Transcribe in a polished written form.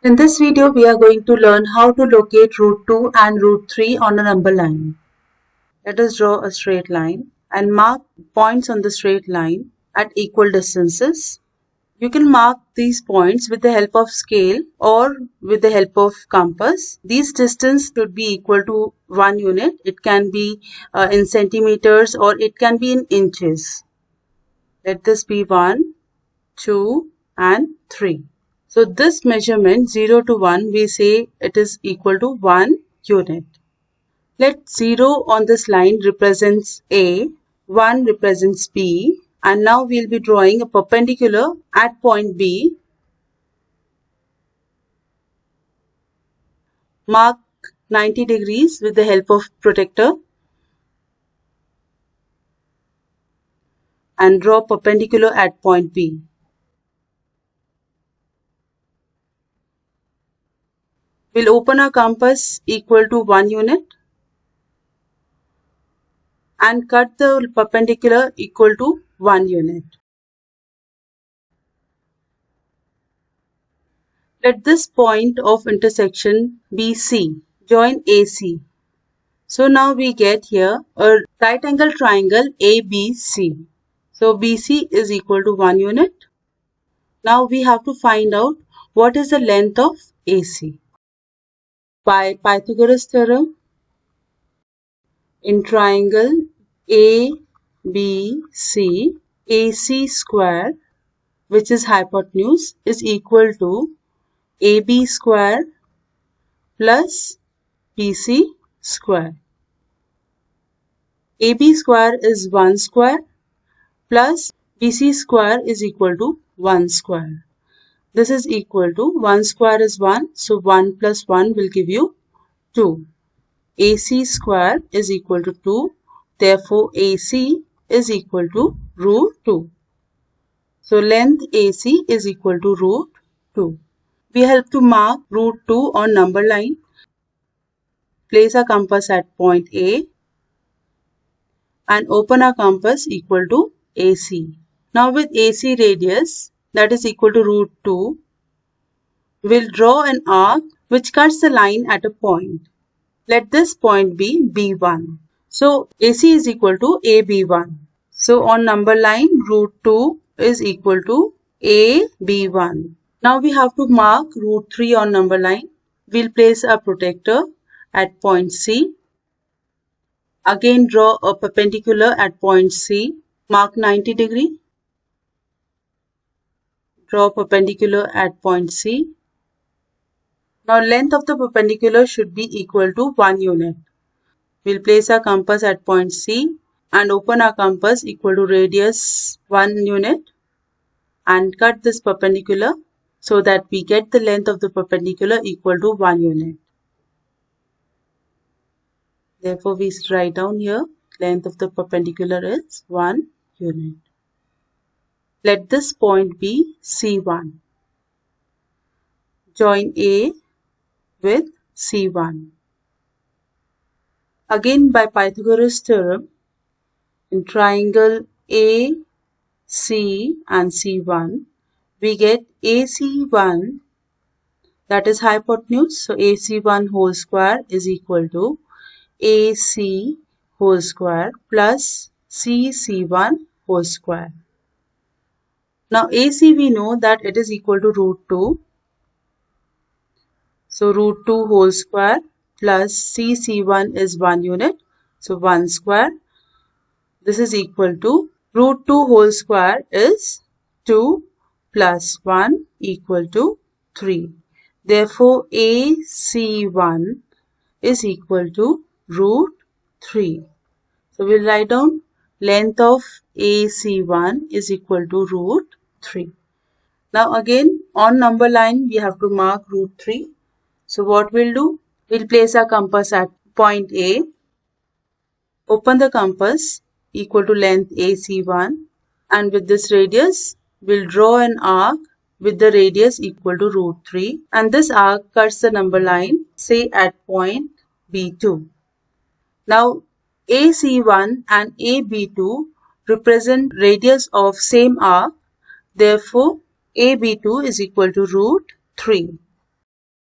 In this video, we are going to learn how to locate root 2 and root 3 on a number line. Let us draw a straight line and mark points on the straight line at equal distances. You can mark these points with the help of scale or with the help of compass. These distance should be equal to 1 unit. It can be in centimeters or it can be in inches. Let this be 1, 2 and 3. So this measurement 0 to 1, we say it is equal to 1 unit. Let 0 on this line represents A, 1 represents B, and now we will be drawing a perpendicular at point B. Mark 90 degrees with the help of protractor and draw perpendicular at point B. We'll open our compass equal to 1 unit and cut the perpendicular equal to 1 unit. Let this point of intersection be C. Join AC. So now we get here a right angle triangle ABC. So BC is equal to 1 unit. Now we have to find out what is the length of AC. By Pythagoras theorem, in triangle ABC, AC square, which is hypotenuse, is equal to AB square plus BC square. AB square is 1 square plus BC square is equal to 1 square. This is equal to 1 square is 1, so 1 plus 1 will give you 2. AC square is equal to 2, therefore AC is equal to root 2. So length AC is equal to root 2. We have to mark root 2 on number line. Place our compass at point A and open our compass equal to AC. Now with AC radius, that is equal to root 2, we'll draw an arc which cuts the line at a point. Let this point be B1. So AC is equal to AB1. So on number line, root 2 is equal to AB1. Now we have to mark root 3 on number line. We'll place a protractor at point C. Again draw a perpendicular at point C. Mark 90 degree. Draw perpendicular at point C. Now length of the perpendicular should be equal to 1 unit. We'll place our compass at point C and open our compass equal to radius 1 unit and cut this perpendicular so that we get the length of the perpendicular equal to 1 unit. Therefore, we write down here length of the perpendicular is 1 unit. Let this point be C1. Join A with C1. Again by Pythagoras theorem, in triangle AC and C1, we get AC1, that is hypotenuse. So AC1 whole square is equal to AC whole square plus CC1 whole square. Now AC we know that it is equal to root 2. So root 2 whole square plus CC1 is 1 unit. So 1 square. This is equal to root 2 whole square is 2 plus 1 equal to 3. Therefore AC1 is equal to root 3. So we'll write down length of AC1 is equal to root 3. Now again on number line we have to mark root 3. So what we'll do? We'll place our compass at point A. Open the compass equal to length AC1 and with this radius we'll draw an arc with the radius equal to root 3 and this arc cuts the number line say at point B2. Now AC1 and AB2 represent radius of same arc, therefore AB2 is equal to root 3.